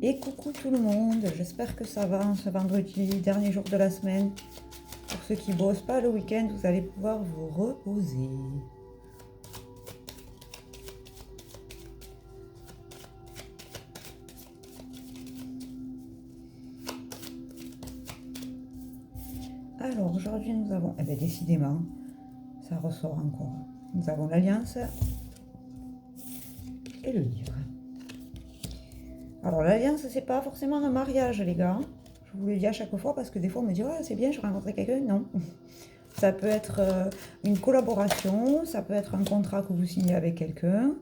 Et coucou tout le monde, j'espère que ça va ce vendredi, dernier jour de la semaine. Pour ceux qui bossent pas le week-end, vous allez pouvoir vous reposer. Alors aujourd'hui nous avons, décidément, ça ressort encore. Nous avons l'Alliance et le livre. Alors l'Alliance, c'est pas forcément un mariage les gars. Je vous le dis à chaque fois parce que des fois on me dit oh, c'est bien, je rencontrais quelqu'un. Non. Ça peut être une collaboration, ça peut être un contrat que vous signez avec quelqu'un.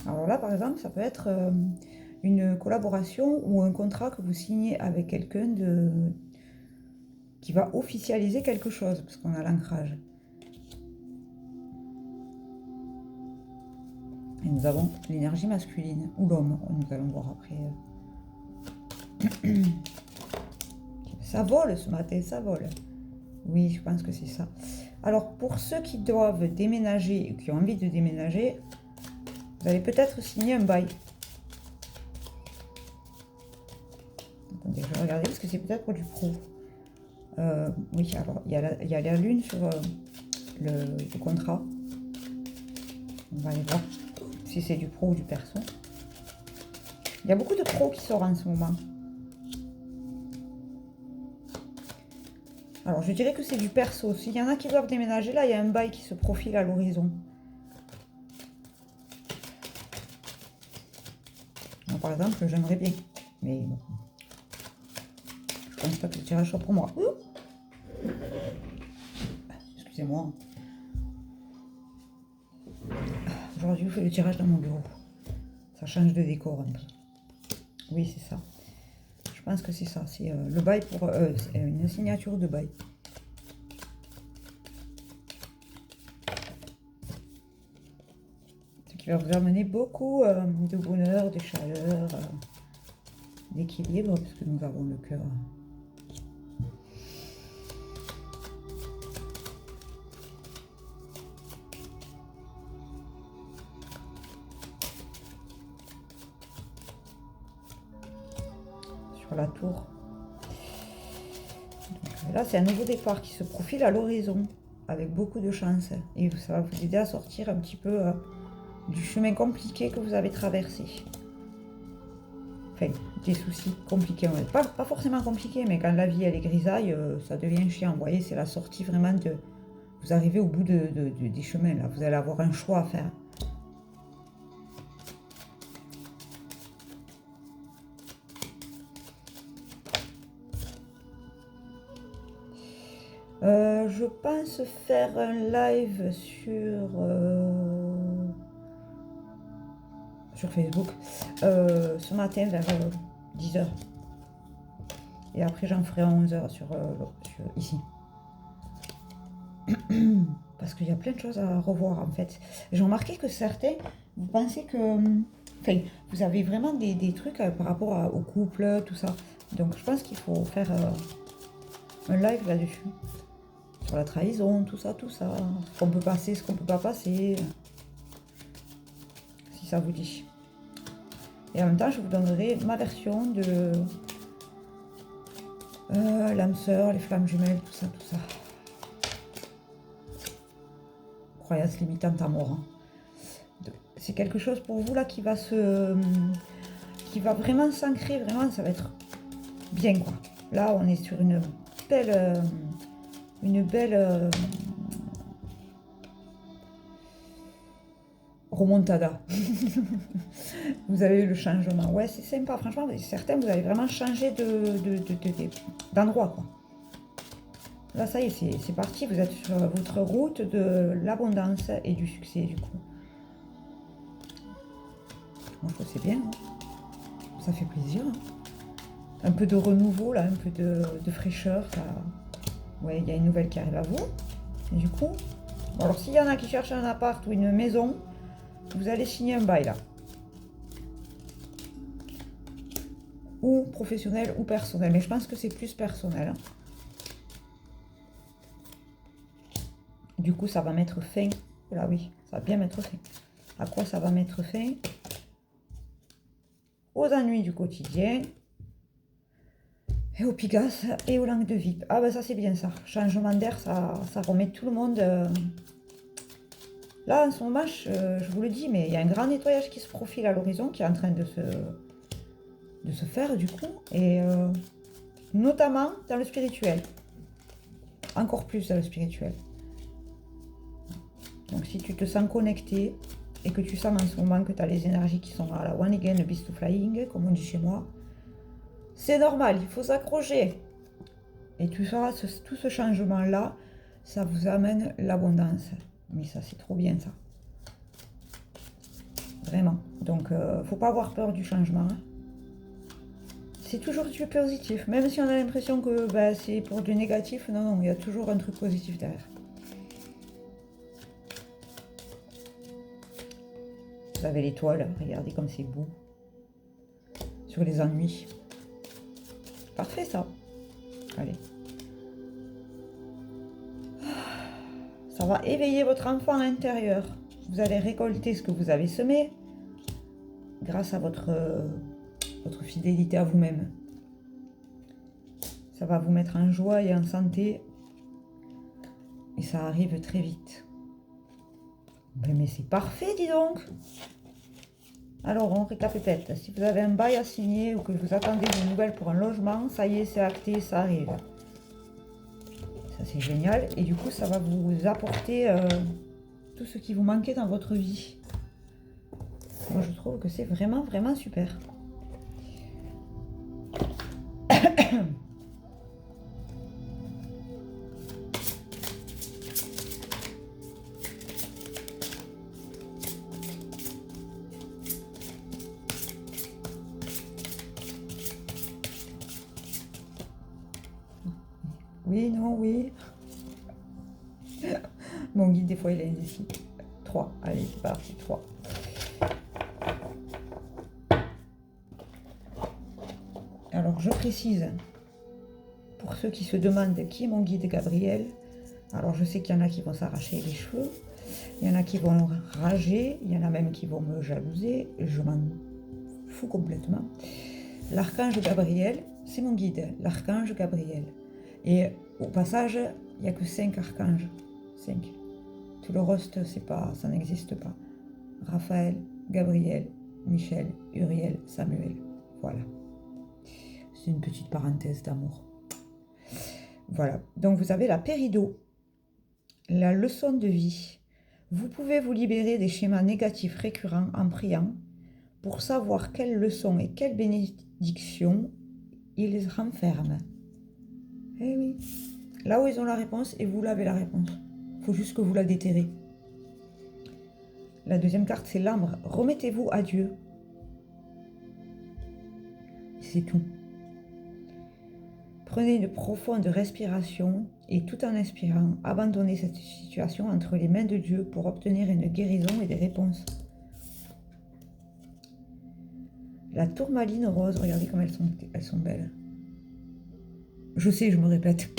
Alors là, par exemple, ça peut être une collaboration ou un contrat que vous signez avec quelqu'un qui va officialiser quelque chose, parce qu'on a l'ancrage. Et nous avons l'énergie masculine, ou l'homme, nous allons voir après. Ça vole ce matin, ça vole. Oui, je pense que c'est ça. Alors, pour ceux qui doivent déménager, ou qui ont envie de déménager, vous allez peut-être signer un bail. Attendez, je vais regarder, parce que c'est peut-être pour du pro. Oui, alors, il y a la lune sur le contrat. On va aller voir si c'est du pro ou du perso. Il y a beaucoup de pros qui sortent en ce moment. Alors, je dirais que c'est du perso. S'il y en a qui doivent déménager, là, il y a un bail qui se profile à l'horizon. Par exemple, j'aimerais bien. Mais bon. Je pense pas que le tirage soit pour moi. Excusez-moi. Aujourd'hui, je fais le tirage dans mon bureau. Ça change de décor un peu. Oui, c'est ça. Je pense que c'est ça. C'est le bail pour une signature de bail. Ce qui va vous amener beaucoup de bonheur, de chaleur, d'équilibre, puisque nous avons le cœur. Sur la tour. Donc, là, c'est un nouveau départ qui se profile à l'horizon, avec beaucoup de chance. Et ça va vous aider à sortir un petit peu du chemin compliqué que vous avez traversé. Enfin, des soucis compliqués. Pas forcément compliqués, mais quand la vie elle est grisaille, ça devient chiant. Vous voyez, c'est la sortie vraiment de... Vous arrivez au bout des chemins, là. Vous allez avoir un choix à faire. Je pense faire un live sur Facebook ce matin vers 10h. Et après, j'en ferai à 11h sur ici. Parce qu'il y a plein de choses à revoir en fait. J'ai remarqué que certains, vous pensez que... Enfin, vous avez vraiment des trucs par rapport au couple, tout ça. Donc je pense qu'il faut faire un live là-dessus. Sur la trahison, tout ça, tout ça. Ce qu'on peut passer, ce qu'on peut pas passer. Si ça vous dit. Et en même temps, je vous donnerai ma version de l'âme sœur, les flammes jumelles, tout ça, tout ça. Croyance limitante à mort. Hein. C'est quelque chose pour vous là qui va vraiment s'ancrer, vraiment, ça va être bien quoi. Là, on est sur une belle remontada. Vous avez eu le changement. Ouais, c'est sympa, franchement. Certains, vous allez vraiment changer d'endroit, quoi. Là, ça y est, c'est parti. Vous êtes sur votre route de l'abondance et du succès, du coup. Moi, je trouve que c'est bien. Hein. Ça fait plaisir. Hein. Un peu de renouveau, là, un peu de fraîcheur. Ça... Ouais, il y a une nouvelle qui arrive à vous. Et du coup, bon, alors s'il y en a qui cherchent un appart ou une maison, vous allez signer un bail, là. Ou professionnel ou personnel. Mais je pense que c'est plus personnel. Hein. Du coup, ça va mettre fin. Là, oui, ça va bien mettre fin. À quoi ça va mettre fin? Aux ennuis du quotidien. Et au pigasse et aux langues de vie. Ah ben ça c'est bien ça. Changement d'air, ça remet tout le monde. Là en ce moment, je vous le dis, mais il y a un grand nettoyage qui se profile à l'horizon, qui est en train de se faire du coup. Et notamment dans le spirituel. Encore plus dans le spirituel. Donc si tu te sens connecté et que tu sens en ce moment que tu as les énergies qui sont à la one again, le beast to flying, comme on dit chez moi, c'est normal, il faut s'accrocher. Et tout ça, tout ce changement-là, ça vous amène l'abondance. Mais ça, c'est trop bien, ça. Vraiment. Donc, faut pas avoir peur du changement. Hein. C'est toujours du positif. Même si on a l'impression que c'est pour du négatif, non, non, il y a toujours un truc positif derrière. Vous avez l'étoile, regardez comme c'est beau. Sur les ennuis. Parfait, ça. Allez. Ça va éveiller votre enfant intérieur. Vous allez récolter ce que vous avez semé grâce à votre fidélité à vous-même. Ça va vous mettre en joie et en santé. Et ça arrive très vite. Mais c'est parfait, dis donc. Alors, on récapitule. Si vous avez un bail à signer ou que vous attendez des nouvelles pour un logement, ça y est, c'est acté, ça arrive. Ça, c'est génial. Et du coup, ça va vous apporter tout ce qui vous manquait dans votre vie. Moi, je trouve que c'est vraiment, vraiment super. Oui, non, oui. Mon guide, des fois, il est indécis. 3. Allez, c'est parti, 3. Alors, je précise, pour ceux qui se demandent qui est mon guide Gabriel, alors je sais qu'il y en a qui vont s'arracher les cheveux, il y en a qui vont rager, il y en a même qui vont me jalouser, je m'en fous complètement. L'archange Gabriel, c'est mon guide, l'archange Gabriel. Et au passage, il n'y a que 5 archanges. 5. Tout le reste, ça n'existe pas. Raphaël, Gabriel, Michel, Uriel, Samuel. Voilà. C'est une petite parenthèse d'amour. Voilà. Donc vous avez la pérido, la leçon de vie. Vous pouvez vous libérer des schémas négatifs récurrents en priant pour savoir quelles leçons et quelles bénédictions ils renferment. Eh oui. Là où ils ont la réponse et vous l'avez la réponse. Il faut juste que vous la déterrez. La deuxième carte, c'est l'arbre. Remettez-vous à Dieu. C'est tout. Prenez une profonde respiration et tout en inspirant, abandonnez cette situation entre les mains de Dieu pour obtenir une guérison et des réponses. La tourmaline rose, regardez comme elles sont belles. Je sais, je me répète.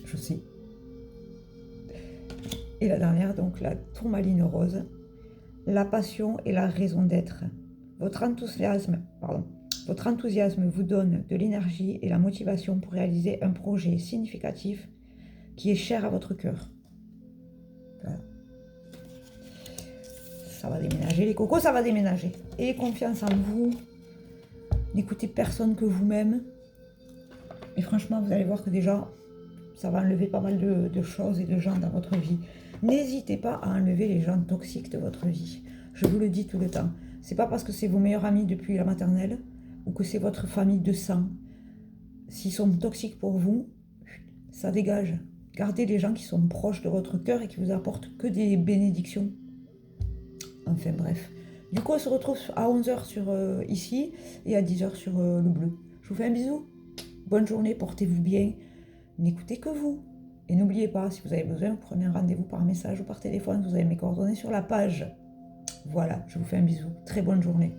Je sais. Et la dernière, donc la tourmaline rose. La passion et la raison d'être. Votre enthousiasme vous donne de l'énergie et la motivation pour réaliser un projet significatif qui est cher à votre cœur. Voilà. Ça va déménager, les cocos, ça va déménager. Ayez confiance en vous. N'écoutez personne que vous-même. Et franchement, vous allez voir que déjà, ça va enlever pas mal de choses et de gens dans votre vie. N'hésitez pas à enlever les gens toxiques de votre vie. Je vous le dis tout le temps. C'est pas parce que c'est vos meilleurs amis depuis la maternelle ou que c'est votre famille de sang. S'ils sont toxiques pour vous, ça dégage. Gardez les gens qui sont proches de votre cœur et qui vous apportent que des bénédictions. Enfin bref. Du coup, on se retrouve à 11h sur ici et à 10h sur le bleu. Je vous fais un bisou. Bonne journée, portez-vous bien. N'écoutez que vous. Et n'oubliez pas, si vous avez besoin, vous prenez un rendez-vous par message ou par téléphone. Vous avez mes coordonnées sur la page. Voilà, je vous fais un bisou. Très bonne journée.